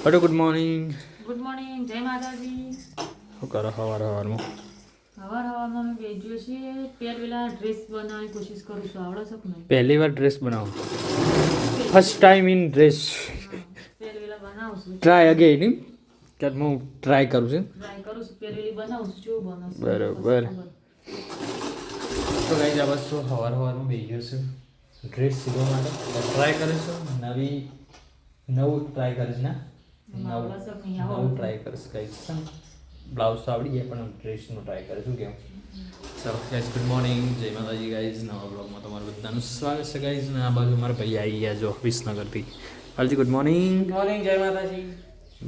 Hello good morning. Good morning, જય માતાજી. શું કરો સવારમાં? સવારમાં અમે ભેજ્યો છીએ પહેલા ડ્રેસ બનાવવાની કોશિશ કરું છું. આવડે છે કે નહીં? પહેલી વાર ડ્રેસ બનાવો? First time in dress. પહેલા બનાવું છું. ટ્રાય અગેન કે હું ટ્રાય કરું છું. ટ્રાય કરું છું. પહેલી બનાવું છું. કેવું બનાવશું? બરોબર. તો ગાઈસ આ બસ સવારમાં બેહ્યો છે ડ્રેસ સીવવા માટે. ટ્રાય કરીશું નવું ટ્રાય કરીશ ને નવું ટ્રાય કરીશ ગાઈસ. બ્લાઉઝ તો આવડી ગયા પણ ડ્રેસનો ટ્રાય કરીશું કેમ. ચાલો ગાઈસ ગુડ મોર્નિંગ, જય માતાજી ગાઈસ. નવા બ્લોગમાં તમારું બધાનું સ્વાગત છે ગાઈસ. ને આ બાજુ મારા ભાઈ આવી ગયા જો વિસનગરથી. હાલજી ગુડ મોર્નિંગ. મોર્નિંગ, જય માતાજી.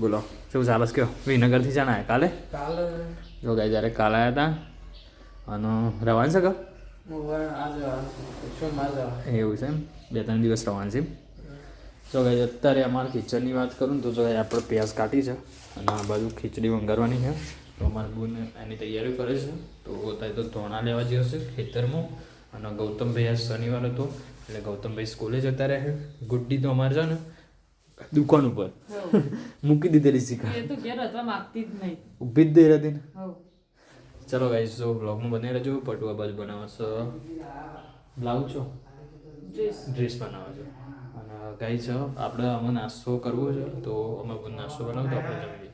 બોલો શું ચાલે કયો? વિનગરથી જાણ આવ્યા કાલે? જો ગાઈસ જ્યારે કાલે આવ્યા હતા અને રવાન છે કે એવું છે એમ 2-3 દિવસ રવાન છે. જો ગાઈસ અત્યારે અમારે ખીચડની વાત કરું તો જો આપણે પ્યાજ કાઢી છે અને આ બાજુ ખીચડી વંગારવાની છે. તો અમારા બોન એની તૈયારી કરે છે. તો અત્યારે તો ધોણા લેવા જશે ખેતરમાં. અને ગૌતમભાઈ આજ શનિવાર હતો એટલે ગૌતમભાઈ સ્કૂલે જતા રહે. ગુડ્ડી તો અમારે છે ને દુકાન ઉપર મૂકી દીધેલી શીખા. એ તો ઘેર અથવા માગતી જ નહીં. ઊભી જ દઈ હતી ને. હવ. ચલો ગાઈસ જો બ્લોગમાં બને રહેજો. પટુઆ બાજુ બનાવો છો બ્લાઉઝ છો ડ્રેસ બનાવો છો. અને ગાઈસ આપણે અમે નાસ્તો કરવો છે તો અમે નાસ્તો બનાવો તો આપણે જમી